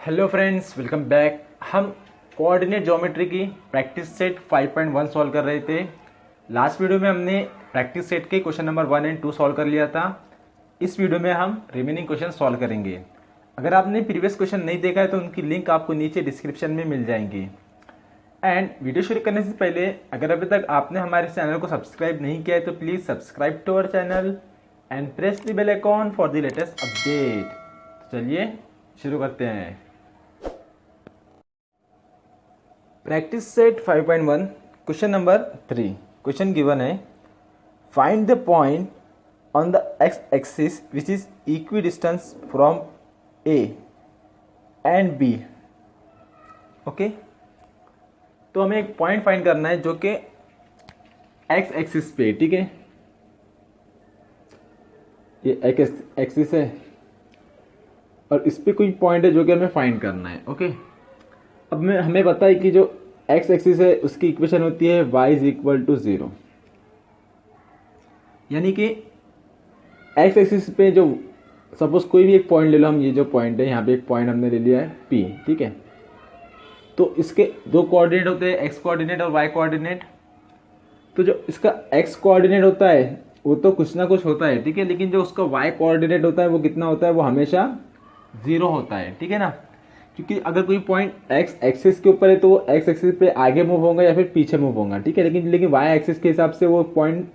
Hello friends, welcome back. हम coordinate geometry की practice set 5.1 solve कर रहे थे। लास्ट वीडियो में हमने प्रैक्टिस सेट के क्वेश्चन नंबर 1 एंड 2 सॉल्व कर लिया था। इस वीडियो में हम रिमेनिंग क्वेश्चन सॉल्व करेंगे। अगर आपने प्रीवियस क्वेश्चन नहीं देखा है तो उनकी लिंक आपको नीचे डिस्क्रिप्शन में मिल जाएंगी। एंड वीडियो शुरू करने से पहले अगर अभी तक आपने हमारे चैनल को सब्सक्राइब नहीं किया है तो please subscribe to our channel and press the bell icon for the latest update. चलिए शुरू करते हैं। Practice set 5.1 question number 3। Question given है, find the point on the X axis which is equidistance from A and B. Okay, तो हमें एक point find करना है जो कि एक्स एक्सिस पे, ठीक है, ये एक्स एक्सिस है और इस पे कोई पॉइंट है जो कि हमें फाइंड करना है। ओके, अब हमें पता है कि जो एक्स एक्सिस है उसकी इक्वेशन होती है y इज इक्वल टू 0, यानी कि एक्स एक्सिस पे जो सपोज कोई भी एक पॉइंट ले लो, हम ये जो पॉइंट है यहाँ पे एक पॉइंट हमने ले लिया है P, ठीक है। तो इसके दो कोऑर्डिनेट होते हैं, एक्स कोऑर्डिनेट और वाई कोऑर्डिनेट। तो जो इसका एक्स कोऑर्डिनेट होता है वो तो कुछ ना कुछ होता है, ठीक है, लेकिन जो उसका वाई कोऑर्डिनेट होता है वो कितना होता है, वो हमेशा 0 होता है, ठीक है ना। क्योंकि अगर कोई पॉइंट एक्स एक्सिस के ऊपर है तो वो एक्स एक्सिस पे आगे मूव होगा या फिर पीछे मूव होगा, ठीक है, लेकिन वाई एक्सिस के हिसाब से वो पॉइंट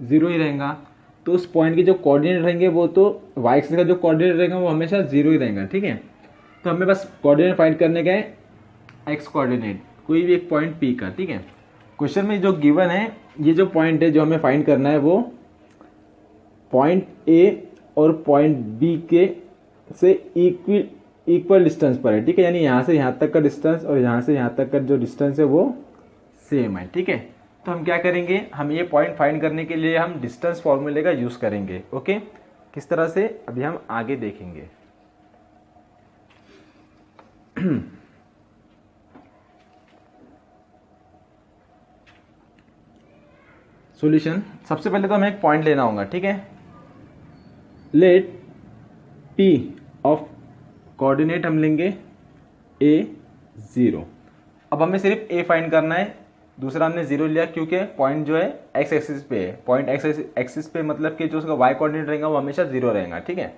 0 ही रहेगा। तो उस पॉइंट के जो कोऑर्डिनेट रहेंगे वो तो वाई एक्सिस का जो कोऑर्डिनेट रहेगा वो हमेशा 0 ही रहेगा, ठीक है। तो हमें बस कोऑर्डिनेट फाइंड करने का है, एक्स कोऑर्डिनेट कोई भी एक पॉइंट पी का, ठीक है। क्वेश्चन में जो गिवन है, ये जो पॉइंट है जो हमें फाइंड करना है वो पॉइंट ए और पॉइंट बी के से इक्वल डिस्टेंस पर है, ठीक है, यानी यहाँ से यहाँ तक का डिस्टेंस और यहाँ से यहाँ तक का जो डिस्टेंस है वो सेम है, ठीक है। तो हम क्या करेंगे, हम ये पॉइंट फाइंड करने के लिए हम डिस्टेंस फॉर्मूले का यूज करेंगे। ओके, किस तरह से अभी हम आगे देखेंगे। सॉल्यूशन, सबसे पहले तो हमें एक पॉइंट लेना होगा, ठीक है। लेट P ऑफ कोऑर्डिनेट हम लेंगे A 0। अब हमें सिर्फ A फाइंड करना है, दूसरा हमने 0 लिया क्योंकि पॉइंट जो है एक्स एक्सिस पे है। पॉइंट एक्स एक्सिस पे मतलब कि जो उसका y कोऑर्डिनेट रहेगा वो हमेशा 0 रहेगा, ठीक है।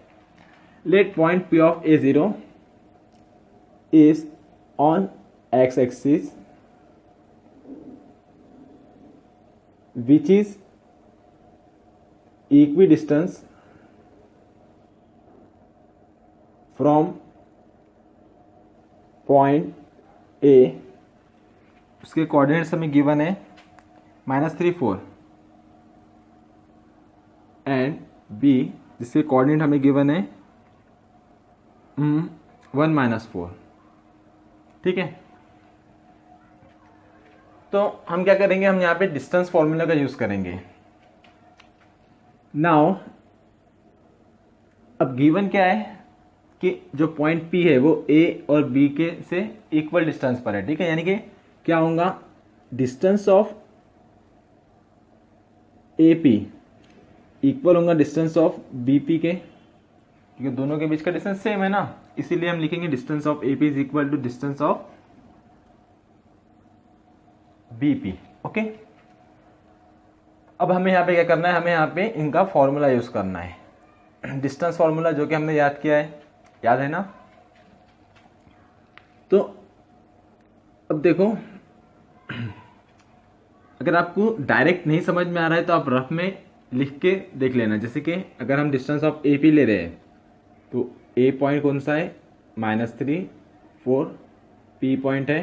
Let point P of A 0 is on x axis which is equidistance from point A, उसके कोऑर्डिनेट्स हमें गिवन है -3 4 एंड बी जिसके कोऑर्डिनेट हमें गिवन है 1 -4, ठीक है। तो हम क्या करेंगे, हम यहाँ पे डिस्टेंस फॉर्मूला का यूज करेंगे। नाउ अब गिवन क्या है कि जो पॉइंट P है वो A और B के से इक्वल डिस्टेंस पर है, ठीक है, यानी कि क्या होगा, डिस्टेंस ऑफ AP इक्वल होगा डिस्टेंस ऑफ BP के, क्योंकि दोनों के बीच का डिस्टेंस सेम है ना, इसीलिए हम लिखेंगे distance of AP is equal to distance of BP। Okay, अब हमें यहाँ पे क्या करना है, हमें यहाँ पे इनका फॉर्मूला यूज करना है, डिस्टेंस फॉर्मूला जो कि हमने याद किया है, याद है ना। तो अब देखो, अगर आपको डायरेक्ट नहीं समझ में आ रहा है तो आप रफ में लिख के देख लेना। जैसे कि अगर हम डिस्टेंस ऑफ AP ले रहे हैं तो A पॉइंट कौन सा है, -3 4, P पॉइंट है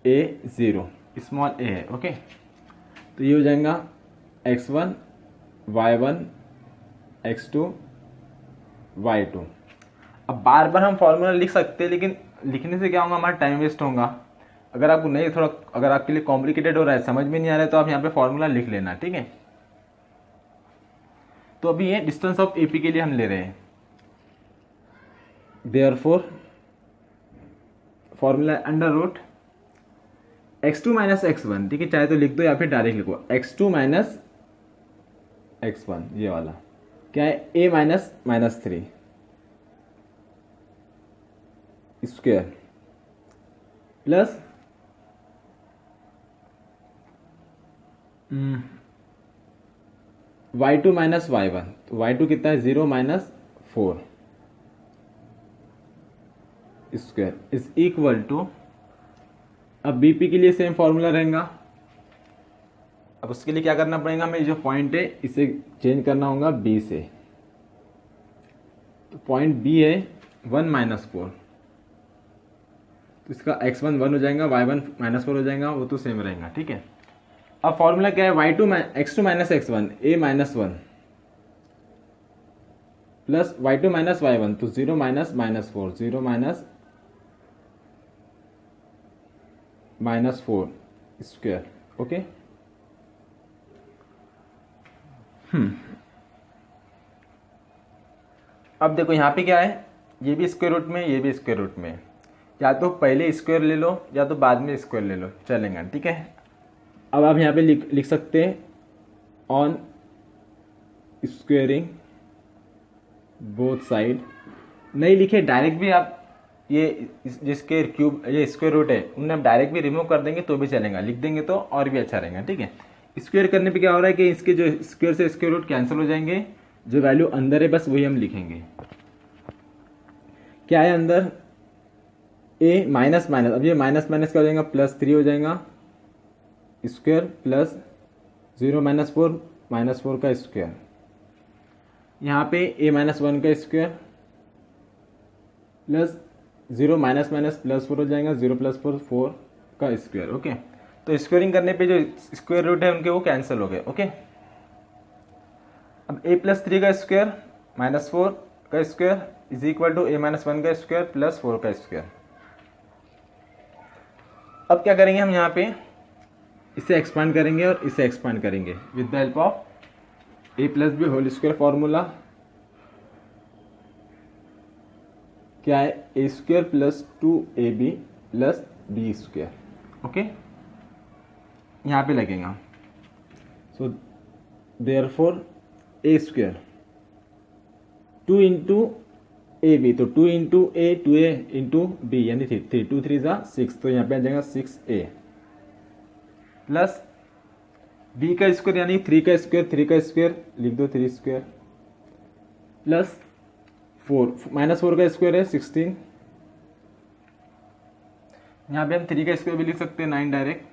A 0, स्मॉल a है। ओके, तो ये हो जाएगा x1 y1 x2 y2। अब बार बार हम फॉर्मूला लिख सकते हैं, लेकिन लिखने से क्या होगा, हमारा टाइम वेस्ट होगा। अगर आपको नहीं, थोड़ा अगर आपके लिए कॉम्प्लिकेटेड हो रहा है, समझ में नहीं आ रहा है, तो आप यहाँ पे फॉर्मूला लिख लेना, ठीक है। तो अभी ये डिस्टेंस ऑफ AP के लिए हम ले रहे हैं, therefore formula under root x2 - x1, ठीक है, चाहे तो लिख दो या फिर डायरेक्ट लिखो, x2 - x1, ये वाला क्या है, A -3 square plus y2 minus y1, तो y2 कितना है 0 minus 4 square is equal to, अब बीपी के लिए सेम फॉर्मूला रहेगा। अब उसके लिए क्या करना पड़ेगा, हमें जो पॉइंट है इसे चेंज करना होगा बी से। तो पॉइंट बी है 1 माइनस 4, तो इसका x1 1 हो जाएगा, y1 माइनस 4 हो जाएगा, वो तो सेम रहेगा। ठीक है, अब फॉर्मूला क्या है, x2 minus x1 a minus 1 plus y2 minus y1, तो 0 minus minus 4, 0 minus 4 square. Okay, अब देखो यहाँ पे क्या है, ये भी स्क्वायर रूट में, ये भी स्क्वायर रूट में, या तो पहले स्क्वायर ले लो या तो बाद में स्क्वायर ले लो, चलेगा। ठीक है, अब आप यहाँ पे लिख सकते हैं ऑन स्क्वेयरिंग बोथ साइड, नहीं लिखे डायरेक्ट भी आप ये जिसके क्यूब ये स्क्वायर रूट है उन्हें आप डायरेक्ट भी रिमूव कर देंगे तो भी चलेगा, लिख देंगे तो और भी अच्छा रहेगा। ठीक है, स्क्वायर करने पे क्या हो रहा है कि इसके जो स्क्वायर से स्क्वायर रूट कैंसिल हो जाएंगे, जो वैल्यू अंदर है बस वही हम लिखेंगे। क्या है अंदर, ए माइनस माइनस, अब ये माइनस माइनस क्या हो जाएगा, प्लस 3 हो जाएगा स्क्वायर प्लस 0 माइनस 4 माइनस 4 का स्क्वायर, यहाँ पे ए माइनस 1 का square plus 0 minus minus plus 4 हो जाएगा, 0 प्लस 4 4 का स्क्वायर। ओके, तो स्क्वायरिंग करने पे जो स्क्वायर रूट है उनके वो कैंसिल हो गए। ओके, अब a प्लस 3 का स्क्वायर माइनस 4 का square is equal to a minus 1 का स्क्वायर प्लस 4 का स्क्वायर। अब क्या करेंगे हम, यहाँ पे इसे एक्सपांड करेंगे और इसे एक्सपांड करेंगे with the help of a plus B whole square formula. क्या है, a square plus 2ab plus B square. Okay, यहाँ पे लगेगा, so therefore a square 2 into A B, तो 2 इंटू ए 2a इंटू बी यानी 3 2 3 जा 6, तो यहाँ पे आ जाएगा 6a प्लस बी का स्क्वायर यानी 3 का स्क्वायर, 3 का स्क्वायर लिख दो 3 स्क्वायर प्लस 4 माइनस 4 का स्क्वायर है 16, यहाँ पे हम 3 का स्क्वायर भी लिख सकते हैं 9 डायरेक्ट।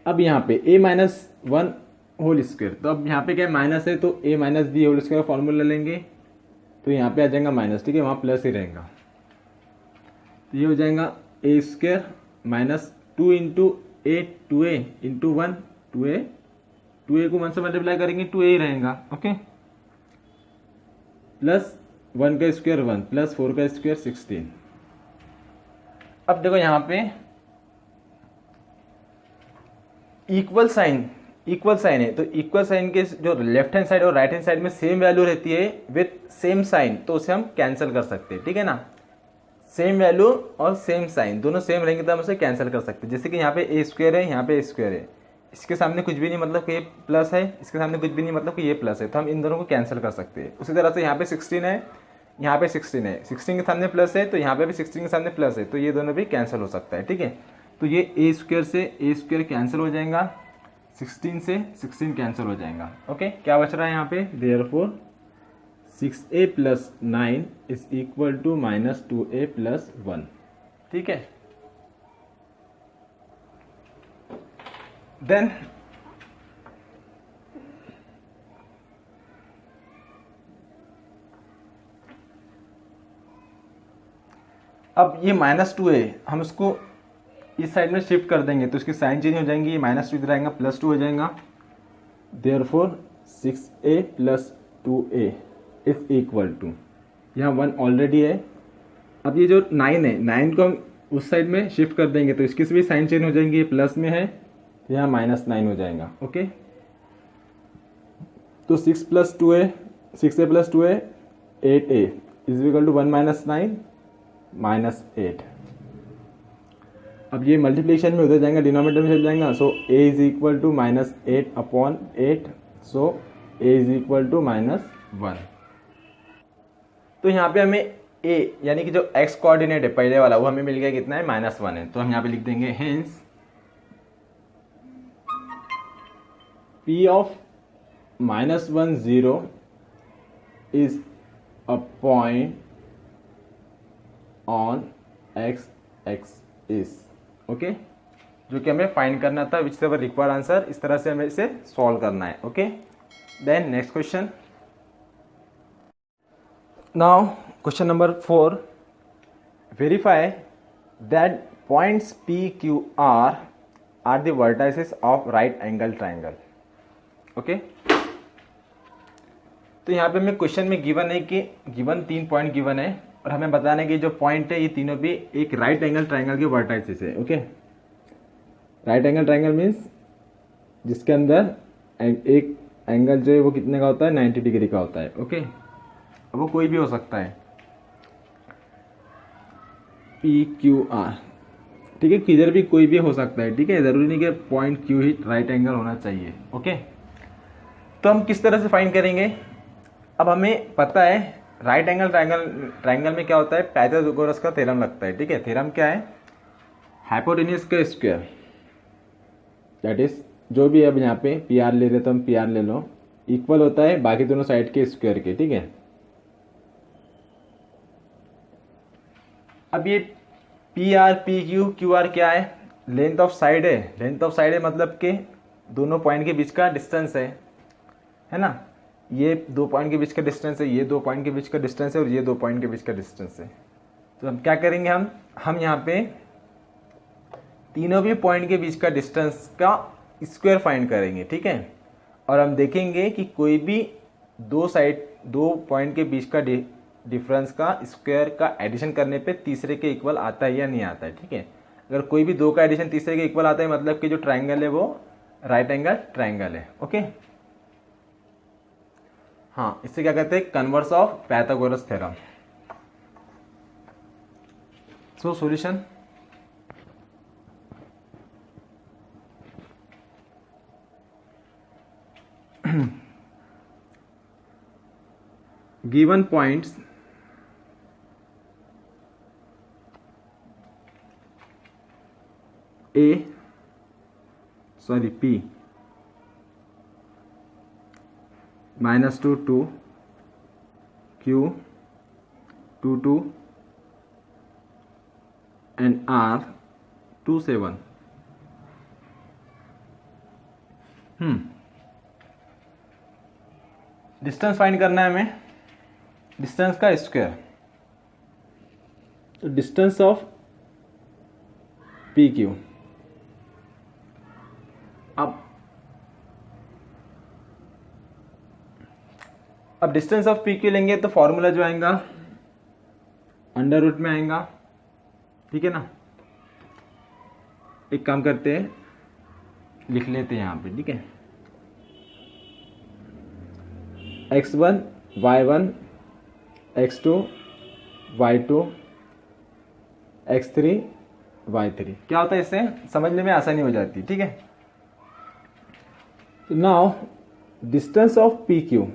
अब यहाँ पे a माइनस 1 होल स्क्वायर, तो अब यहाँ पे क्या माइनस है तो a minus B whole square formula लेंगे, तो यहाँ पे आ जाएगा माइनस। ठीक है, वहाँ प्लस ही रहेगा, तो ये हो जाएगा a square minus 2 into A 2a into 1 2a को 1 से मल्टीप्लाई करेंगे 2a ही रहेगा। ओके, प्लस 1 का स्क्वायर 1 प्लस 4 का स्क्वायर 16। अब देखो यहाँ पे इक्वल साइन है, तो इक्वल साइन के जो लेफ्ट हैंड साइड और राइट हैंड साइड में सेम वैल्यू रहती है विथ सेम साइन, तो उसे हम कैंसिल कर सकते हैं। ठीक है ना, सेम वैल्यू और सेम साइन दोनों सेम रहेंगे तो हम उसे कैंसिल कर सकते हैं। जैसे कि यहाँ पे ए स्क्वायर है, यहाँ पे ए स्क्वायर है, इसके सामने कुछ भी नहीं मतलब कि ये प्लस है, इसके सामने कुछ भी नहीं मतलब कि ये प्लस है, तो हम इन दोनों को कैंसिल कर सकते हैं। उसी तरह से यहाँ पे 16 है, यहाँ पे 16 है, 16 के सामने प्लस है तो यहाँ पे भी 16 के सामने प्लस है, तो ये दोनों भी कैंसिल हो सकता है। ठीक है, तो ये ए स्क्वायर से ए स्क्वायर कैंसिल हो जाएगा, 16 से 16 कैंसिल हो जाएगा। ओके, क्या बच रहा है यहाँ पे, therefore 6a plus 9 is equal to minus 2a plus 1। ठीक है, देन अब ये -2 है, हम इसको इस साइड में शिफ्ट कर देंगे तो इसकी साइन चेंज हो जाएंगी, ये -2 इधर आएगा +2 हो जाएगा, therefore 6a plus 2a is equal to, यहाँ 1 ऑलरेडी है, अब ये जो 9 है 9 को हम उस साइड में शिफ्ट कर देंगे तो इसकी भी साइन चेंज हो जाएंगी, ये प्लस में है तो यहाँ -9 हो जाएगा। ओके, तो 6 plus 2a 6a plus 2a 8a is equal to 1 minus 9 minus 8। अब ये मल्टीप्लिकेशन में उधर जाएगा, डिनोमिनेटर में चल जाएगा, so a is equal to -8 upon 8, so a is equal to -1। तो यहाँ पे हमें ए यानी कि जो एक्स कोऑर्डिनेट है पहले वाला वो हमें मिल गया कितना है -1 है, तो हम यहाँ पे लिख देंगे hence P of -1 0 is a point on x axis. Okay, जो कि हमें फाइंड करना था, विच एवर रिक्वायर्ड आंसर। इस तरह से हमें इसे सॉल्व करना है। Okay, then next question. Now question number 4, verify that points P Q R the vertices of right angle triangle. Okay, तो यहाँ पे हमें क्वेश्चन में गिवन है कि गिवन 3 पॉइंट गिवन है और हमें बताना है कि जो पॉइंट है ये तीनों भी एक राइट एंगल ट्राइंगल के वर्टाइसेस है। Okay, right angle triangle means जिसके अंदर एक एंगल जो है वो कितने का होता है 90 डिग्री का होता है। ओके, अब वो कोई भी हो सकता है पी क्यू आर, ठीक है, किधर भी कोई भी हो सकता है। ठीक है, जरूरी नहीं कि पॉइंट क्यू ही राइट एंगल होना चाहिए। ओके, तो हम किस तरह से फाइंड करेंगे। अब हमें पता है राइट एंगल ट्राइंगल में क्या होता है, पाइथागोरस का थ्योरम लगता है। ठीक है, थ्योरम क्या है, हाइपोटेन्यूज का स्क्वायर, दैट इज जो भी अब यहाँ पे पी आर ले रहे तो हम पी आर ले लो, इक्वल होता है बाकी दोनों साइड के स्क्वायर के। ठीक है, अब ये P R P Q Q R क्या है, लेंथ ऑफ साइड है। लेंथ ऑफ साइड है मतलब कि दोनों पॉइंट के बीच का डिस्टेंस है ना। ये 2 पॉइंट के बीच का डिस्टेंस है, ये 2 पॉइंट के बीच का डिस्टेंस है और ये 2 पॉइंट के बीच का डिस्टेंस है। तो हम क्या करेंगे, हम यहाँ पे तीनों भी पॉइंट के बीच का डिस्टेंस का स्क्वायर फाइंड करेंगे। ठीक है, और हम देखेंगे कि कोई भी दो पॉइंट के बीच का डिफरेंस का स्क्वायर का एडिशन करने पे तीसरे के इक्वल आता है या नहीं आता है। ठीक है, अगर कोई भी 2 का एडिशन तीसरे के इक्वल आता है मतलब कि जो ट्राइंगल है वो राइट एंगल ट्राइंगल है। ओके, हाँ, इससे क्या कहते हैं, converse of Pythagoras theorem. So solution, given points P -2 2 Q 2 2 and R 2 7। Distance find करना है हमें, डिस्टेंस का स्क्वायर। तो डिस्टेंस ऑफ पी क्यू, अब डिस्टेंस ऑफ पी क्यू लेंगे तो फॉर्मूला जो आएगा अंडर रूट में आएगा। ठीक है ना, एक काम करते हैं, लिख लेते हैं यहाँ पे। ठीक है, x1 y1 x2 y2 x3 y3। क्या होता है, इससे समझने में आसानी हो जाती है। ठीक है, तो now distance of P Q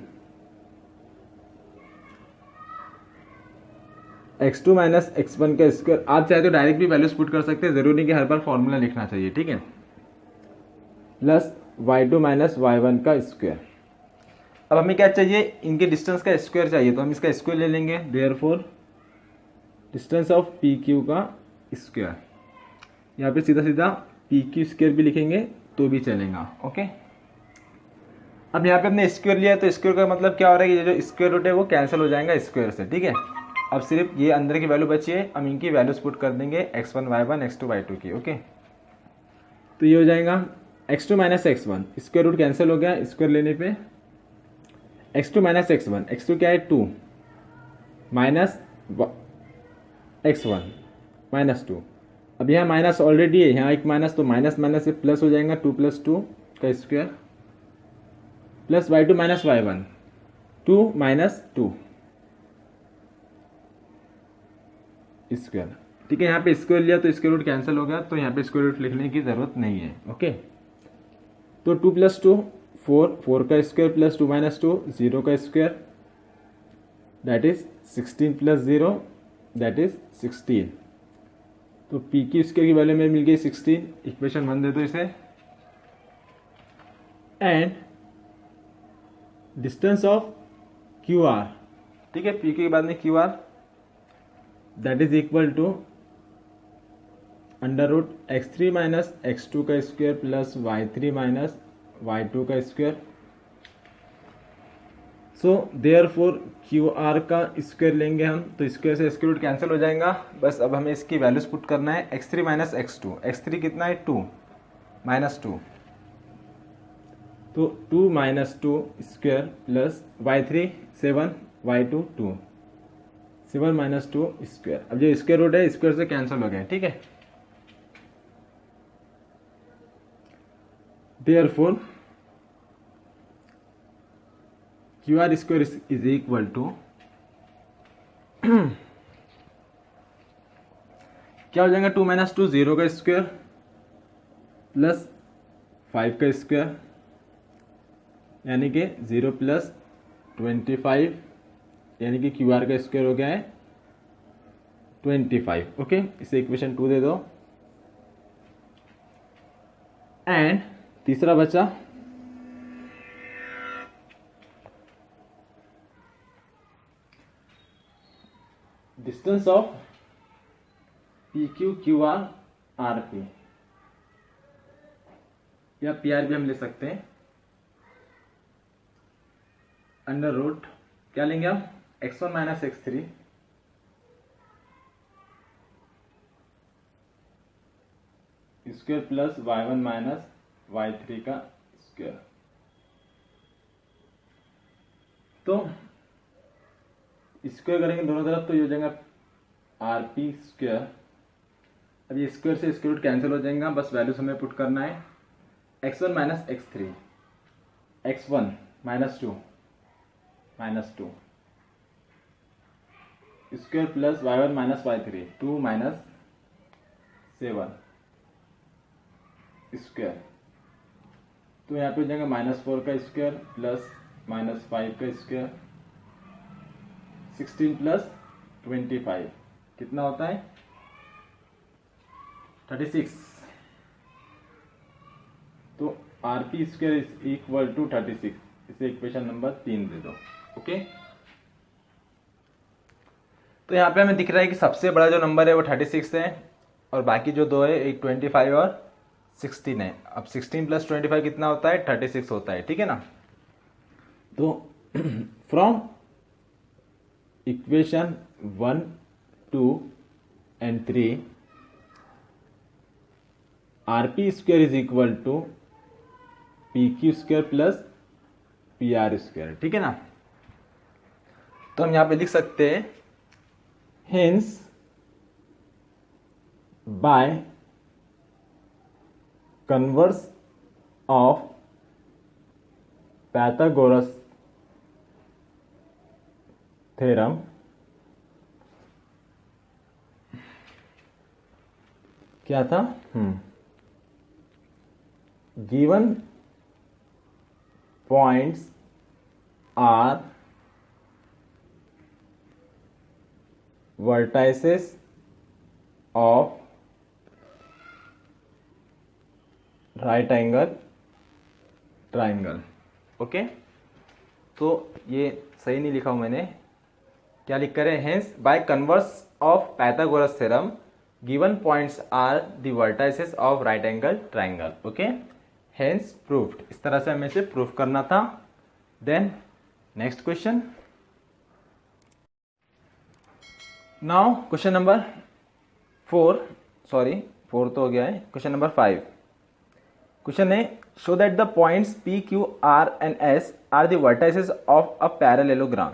x2 minus x1 का स्क्वायर। आप चाहे तो डायरेक्ट भी वैल्यूज पुट कर सकते हैं, जरूरी नहीं कि हर बार फॉर्मूला लिखना चाहिए। ठीक है, प्लस y2 माइनस y1 का स्क्वायर। अब हमें क्या चाहिए, इनके डिस्टेंस का स्क्वायर चाहिए, तो हम इसका स्क्वायर ले लेंगे। Therefore distance of P Q का स्क्वायर, यहाँ पे सीधा सीधा पी क्यू स्क्वायर भी लिखेंगे तो भी चलेगा। ओके, अब यहाँ पे हमने स्क्वायर लिया है तो स्क्वायर का मतलब क्या हो रहा है कि जो स्क्वायर रूट है वो कैंसिल हो जाएगा स्क्वायर से। ठीक है, अब सिर्फ ये अंदर की वैल्यू बची है, हम इनकी वैल्यूज पुट कर देंगे x1 y1 x2 y2 की। ओके, तो ये हो जाएगा x2 minus x1, square root cancel हो गया स्क्वायर लेने पे, x2 माइनस x1, x2 क्या है 2 माइनस x1 माइनस 2। अब यहाँ माइनस ऑलरेडी है, यहाँ एक माइनस, तो माइनस माइनस से प्लस हो जाएगा, 2 + 2 का square plus y2 minus y1 2 minus 2 square. ठीक है, यहाँ पे स्क्वायर लिया तो स्क्वायर रूट कैंसिल हो गया, तो यहाँ पे स्क्वायर रूट लिखने की जरूरत नहीं है। ओके, तो 2 + 2 4, 4 का स्क्वायर प्लस 2 माइनस 2 0 का square, that is 16 + 0 that is 16। तो पी की स्क्वायर की वैल्यू में मिल गई 16, इक्वेशन 1 दे दो इसे। And distance of Q R, ठीक है, पी के बाद में Q R that is equal to under root x3 minus x2 का square plus y3 minus y2 का square. So therefore Q R का स्क्वायर लेंगे हम, तो स्क्वायर से स्क्वायर रूट कैंसिल हो जाएगा। बस अब हमें इसकी वैल्यूज पुट करना है, x3 माइनस x2, x3 कितना है 2 माइनस 2, तो 2 minus 2 square plus y3 7, y2 2, 7 minus 2 square. अब जो स्क्वायर रूट है स्क्वायर से कैंसिल हो गया, ठीक है। Therefore Q R square is equal to क्या हो जाएगा, 2 माइनस 2 0 का स्क्वायर प्लस 5 का स्क्वायर, यानी कि 0 प्लस 25, यानी कि क्यू आर का स्क्वायर हो गया है 25। ओके, इसे इक्वेशन 2 दे दो। एंड तीसरा बचा distance of P Q Q R R P, या पी आर भी हम ले सकते हैं। अंडर रूट क्या लेंगे हम, x1 minus x3 square plus y1 minus y3 का स्क्वायर। तो स्क्वायर करेंगे दोनों तरफ, तो ये हो जाएगा आर पी स्क्वायर। अब ये स्क्वायर से स्क्वायर रूट कैंसिल हो जाएगा, बस वैल्यूज हमें पुट करना है, x1 minus x3, x1 minus 2 square plus y1 minus y3 2 minus 7 square. तो यहाँ पे हो जाएगा -4 का स्क्वायर प्लस -5 का स्क्वायर, 16 प्लस 25 कितना होता है 36। तो R P square is equal to 36, इसे इक्वेशन नंबर 3 दे दो। ओके, तो यहाँ पे हमें दिख रहा है कि सबसे बड़ा जो नंबर है वो 36 है, और बाकी जो दो है एक 25 और 16 है। अब 16 प्लस 25 कितना होता है 36 होता है, ठीक है ना। तो from equation 1, 2 and 3 R P square is equal to P Q square plus P R square, ठीक है ना। तो हम यहां पे लिख सकते हैं hence by converse of Pythagoras theorem क्या था, given points are vertices of right angle triangle। Okay, तो ये सही नहीं लिखा हूं मैंने, क्या लिख कर है, hence by converse of Pythagoras theorem given points are the vertices of right angle triangle. Okay, hence proved, इस तरह से हमें इसे प्रूव करना था। Then next question, now question number 4 तो हो गया है, क्वेश्चन नंबर 5। क्वेश्चन है show that the points P Q R and S are the vertices of a parallelogram.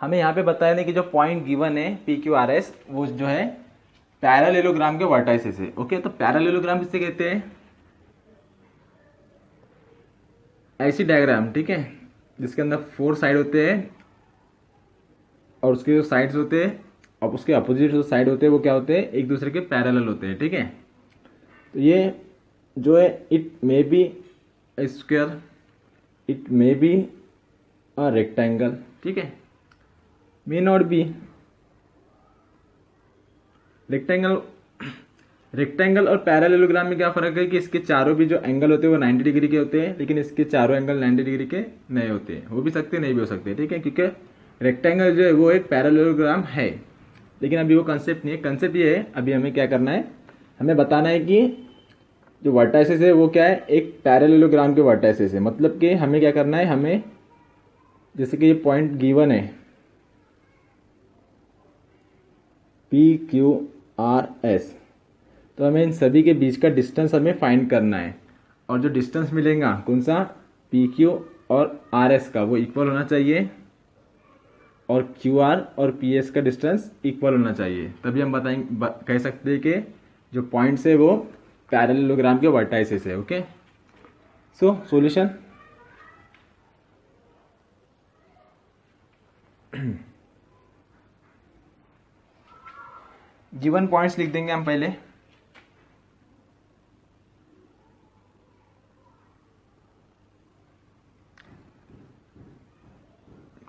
हमें यहाँ पे बताया नहीं कि जो पॉइंट गिवन है पी क्यू आर एस वो जो है पैरेललोग्राम के वर्टाइसेस है। ओके, तो पैरेललोग्राम किससे कहते हैं, ऐसी डायग्राम, ठीक है, जिसके अंदर 4 साइड होते हैं और उसके जो साइड्स होते हैं और उसके अपोजिट जो साइड होते हैं वो क्या होते हैं, एक दूसरे के पैरेलल होते हैं, ठीक है। तो ये जो है it may be A square, it may be a rectangle, ठीक है, मे नॉट बी रेक्टेंगल और पैरेललोग्राम में क्या फर्क है कि इसके चारों भी जो एंगल होते हैं वो 90 डिग्री के होते हैं, लेकिन इसके चारों एंगल 90 डिग्री के नहीं होते हैं। हो भी सकते हैं, नहीं भी हो सकते, ठीक है, क्योंकि रेक्टेंगल जो है वो एक पैरेललोग्राम है, लेकिन अभी वो कंसेप्ट नहीं है। कंसेप्ट ये है, अभी हमें क्या करना है, हमें बताना है कि जो वर्टाइसेस है वो क्या है, एक पैरेललोग्राम के वर्टाइसेस है। मतलब कि हमें क्या करना है, हमें जैसे कि ये पॉइंट गिवन है PQRS, तो हमें इन सभी के बीच का डिस्टेंस हमें फाइंड करना है, और जो डिस्टेंस मिलेगा कौन सा, PQ और RS का, वो इक्वल होना चाहिए, और QR और PS का डिस्टेंस इक्वल होना चाहिए। तभी हम कह सकते हैं कि जो पॉइंट्स है वो पैरेललोग्राम के वर्टाइसेस है। Okay, so solution, given points लिख देंगे हम पहले।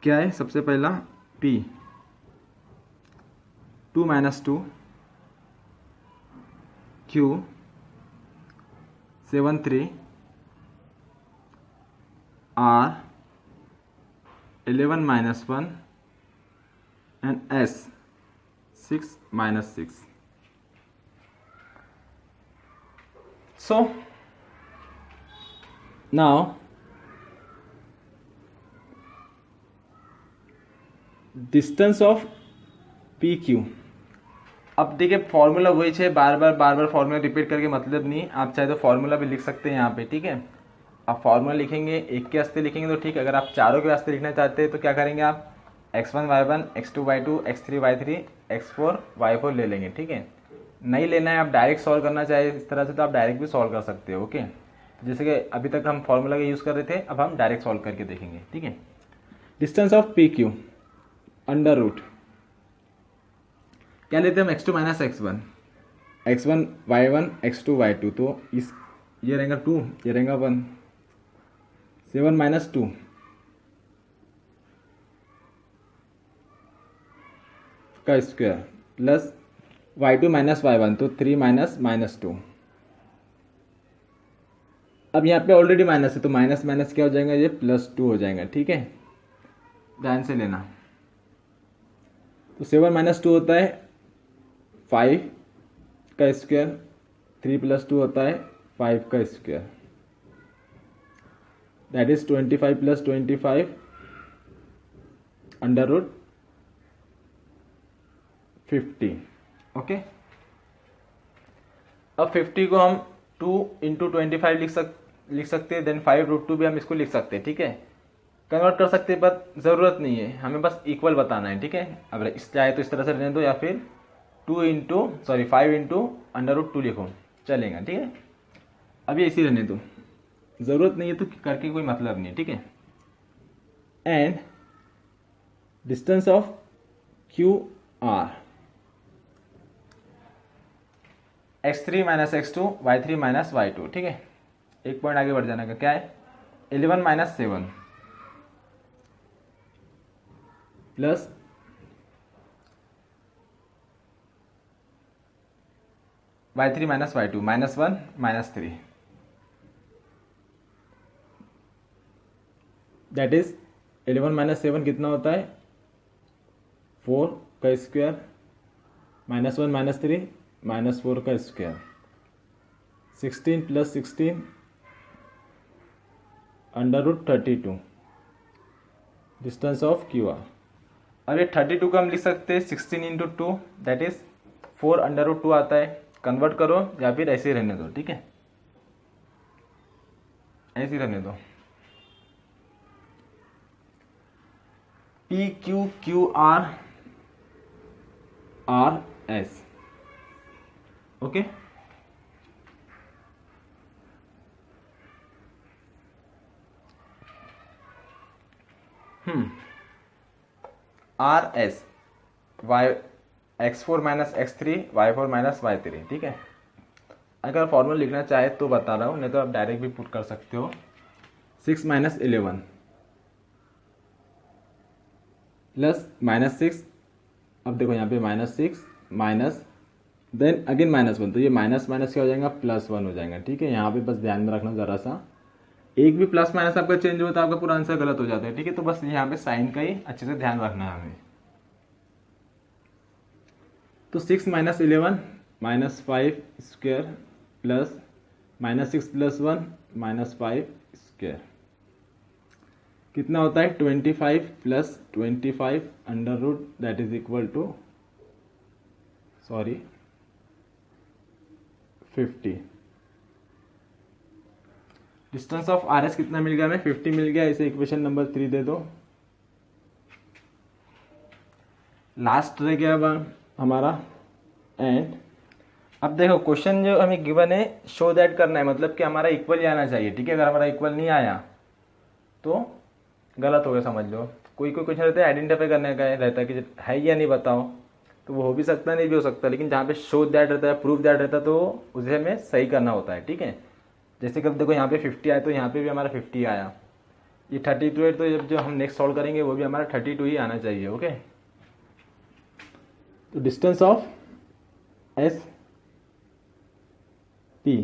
क्या है, सबसे पहला P 2 - 2, Q 7 3, R 11 - 1, and S 6 - 6. So now distance of PQ। अब देखिए फॉर्मूला वही है, बार बार फॉर्मूला रिपीट करके मतलब नहीं, आप चाहे तो फॉर्मूला भी लिख सकते हैं यहाँ पे, ठीक है। आप फॉर्मूला लिखेंगे एक के वास्ते लिखेंगे तो ठीक है, अगर आप चारों के वास्ते लिखना चाहते हैं तो क्या करेंगे, आप x1 y1 x2 y2 x3 y3 x4 y4 ले लेंगे, ठीक है। नहीं लेना है, आप डायरेक्ट सॉल्व करना चाहे इस तरह से तो आप डायरेक्ट भी सॉल्व कर सकते हो। ओके, जैसे कि अभी तक हम फॉर्मूला का यूज़ कर रहे थे, अब हम डायरेक्ट सॉल्व करके देखेंगे, ठीक है। Distance of PQ under root क्या लेते हैं हम, x2 - x1, x1 y1 x2 y2, तो इस ये रहेगा 2, ये रहेगा 1, 7 - 2 का स्क्वायर प्लस y2 - y1, तो 3 - -2। अब यहाँ पे ऑलरेडी माइनस है तो माइनस माइनस क्या हो जाएगा, ये +2 हो जाएगा, ठीक है, ध्यान से लेना। तो 7 - 2 होता है 5 का स्क्वायर, 3 + 2 होता है 5 का square, that is 25 + 25 under root 50। ओके, अब 50 को हम 2 × 25 लिख सकते हैं, देन 5√2 भी हम इसको लिख सकते हैं, ठीक है। कन्वर्ट कर सकते हैं पर ज़रूरत नहीं है, हमें बस इक्वल बताना है, ठीक है। अब इस चाहे तो इस तरह से रहने दो, या फिर 5 × √2 लिखो, चलेगा, ठीक है। अभी ऐसे रहने दो, ज़रूरत नहीं है तो करके कोई मतलब नहीं है, ठीक है। And distance of QR x3 - x2 y3 - y2, ठीक है। एक पॉइंट आगे बढ़ जाने का, क्या है, 11 - 7 plus y3 - y2 -1 - 3, that is 11 - 7 कितना होता है, 4 का स्क्वायर, -1 - 3 -4 का square, 16 + 16 under root 32 distance of QR। अब ये 32 को हम लिख सकते हैं 16 × 2, दैट इज 4 अंडर रूट 2 आता है। कन्वर्ट करो या फिर ऐसे ही रहने दो, ठीक है, ऐसे ही रहने दो। PQQR RS, okay. RS x4 - x3 y4 - y3, ठीक है। अगर फॉर्मूला लिखना चाहे तो बता रहा हूँ, नहीं तो आप डायरेक्ट भी पुट कर सकते हो। 6 - 11 प्लस -6, अब देखो यहाँ पे -6 - देन अगेन -1, तो ये माइनस माइनस क्या हो जाएगा, +1 हो जाएगा। ठीक है, यहाँ पे बस ध्यान में रखना ज़रा सा, एक भी प्लस माइनस आपका चेंज होता है आपका पूरा आंसर गलत हो जाता है। ठीक है, तो बस यहाँ पे साइन का ही अच्छे से ध्यान रखना है हमें। तो 6 - 11 -5 स्क्वायर प्लस -6 + 1 -5 स्क्वायर कितना होता है, 25 + 25 under root that is equal to 50। Distance of R S कितना मिल गया हमें, 50 मिल गया। इसे इक्वेशन नंबर 3 दे दो। लास्ट रह गया अब हमारा एंड। अब देखो क्वेश्चन जो हमें गिवन है शो दैट करना है, मतलब कि हमारा इक्वल ही आना चाहिए। ठीक है, अगर हमारा इक्वल नहीं आया तो गलत हो गया, समझ लो। कोई कोई क्वेश्चन रहता है आइडेंटिफाई करने का रहता है कि है या नहीं बताओ, तो वो हो भी सकता है नहीं भी हो सकता, लेकिन जहाँ पे शो दैट रहता है, प्रूफ दैट रहता है, तो उसे हमें सही करना होता है। ठीक है, जैसे कब देखो यहाँ पे 50 आया तो यहाँ पे भी हमारा 50 आया, ये 32 है, तो जो हम नेक्स्ट सॉल्व करेंगे वो भी हमारा 32 ही आना चाहिए। ओके, तो डिस्टेंस ऑफ एस पी,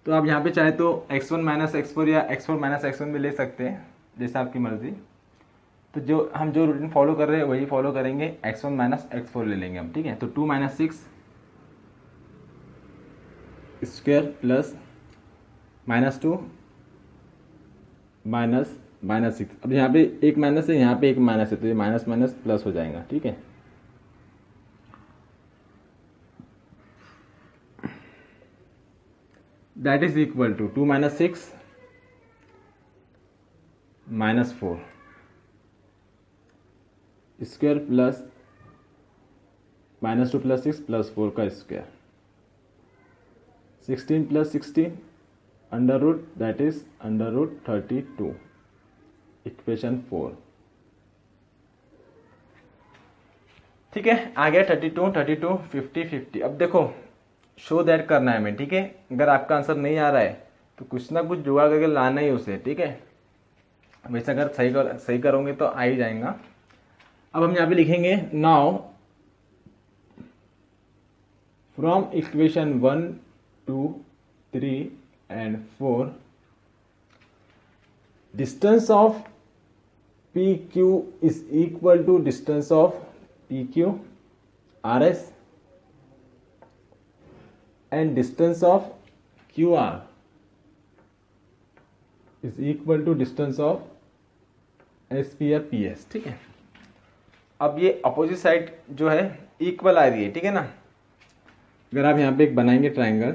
तो आप यहाँ पे चाहे तो x1 - x4 या x4 - x1 भी ले सकते हैं, जैसे आपकी मर्जी। तो जो हम जो रूटीन फॉलो कर रहे हैं वही फॉलो करेंगे, x1 - x4 ले लेंगे हम। ठीक है, तो 2 - 6 स्क्वायर प्लस -2 -6। अब यहाँ पे एक माइनस है, यहाँ पे एक माइनस है, तो ये माइनस माइनस प्लस हो जाएगा। ठीक है, that is equal to 2 - 6 -4 square plus -2 + 6 + 4 का square, 16 + 16 under root that is under root 32, equation 4। ठीक है, आ गया 32 32 50 50। अब देखो शो दैट करना है हमें। ठीक है, अगर आपका आंसर नहीं आ रहा है तो कुछ ना कुछ जुगाड़ करके लाना ही उसे। ठीक है, वैसे अगर सही करोगे तो आ ही जाएगा। अब हम यहाँ पे लिखेंगे now from equation 1 2 3 and 4 distance of PQ is equal to distance of PQ RS and distance of QR is equal to distance of SP या PS। ठीक है, अब ये अपोजिट साइड जो है इक्वल आ रही है। ठीक है ना, अगर आप यहाँ पे एक बनाएंगे ट्राइंगल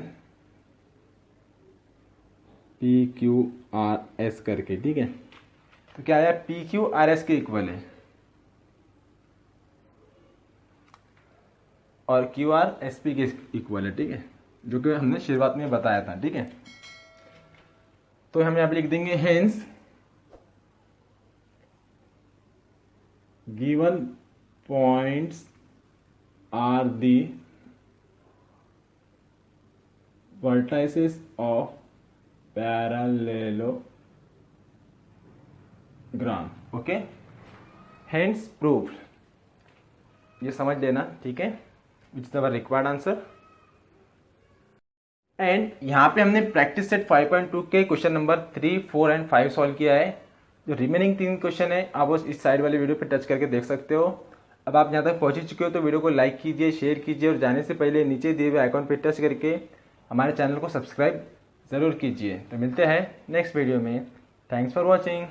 PQRS करके, ठीक है, तो क्या आया, PQRS के इक्वल है और QRSP के इक्वल है। ठीक है, जो कि हमने शुरुआत में बताया था। ठीक है, तो हम यहाँ पे लिख देंगे hence given points are the vertices of parallelogram. Okay, hence proved, ये समझ लेना। ठीक है, which is our required answer. And यहाँ पे हमने प्रैक्टिस सेट 5.2 के क्वेश्चन नंबर 3 4 एंड 5 सॉल्व किया है। जो रिमेनिंग 3 क्वेश्चन है आप उस इस साइड वाले वीडियो पे टच करके देख सकते हो। अब आप यहाँ तक पहुँच ही चुके हो तो वीडियो को लाइक कीजिए, शेयर कीजिए और जाने से पहले नीचे दिए हुए आइकॉन पे टच करके हमारे चैनल को सब्सक्राइब ज़रूर कीजिए। तो मिलते हैं नेक्स्ट वीडियो में। Thanks for watching.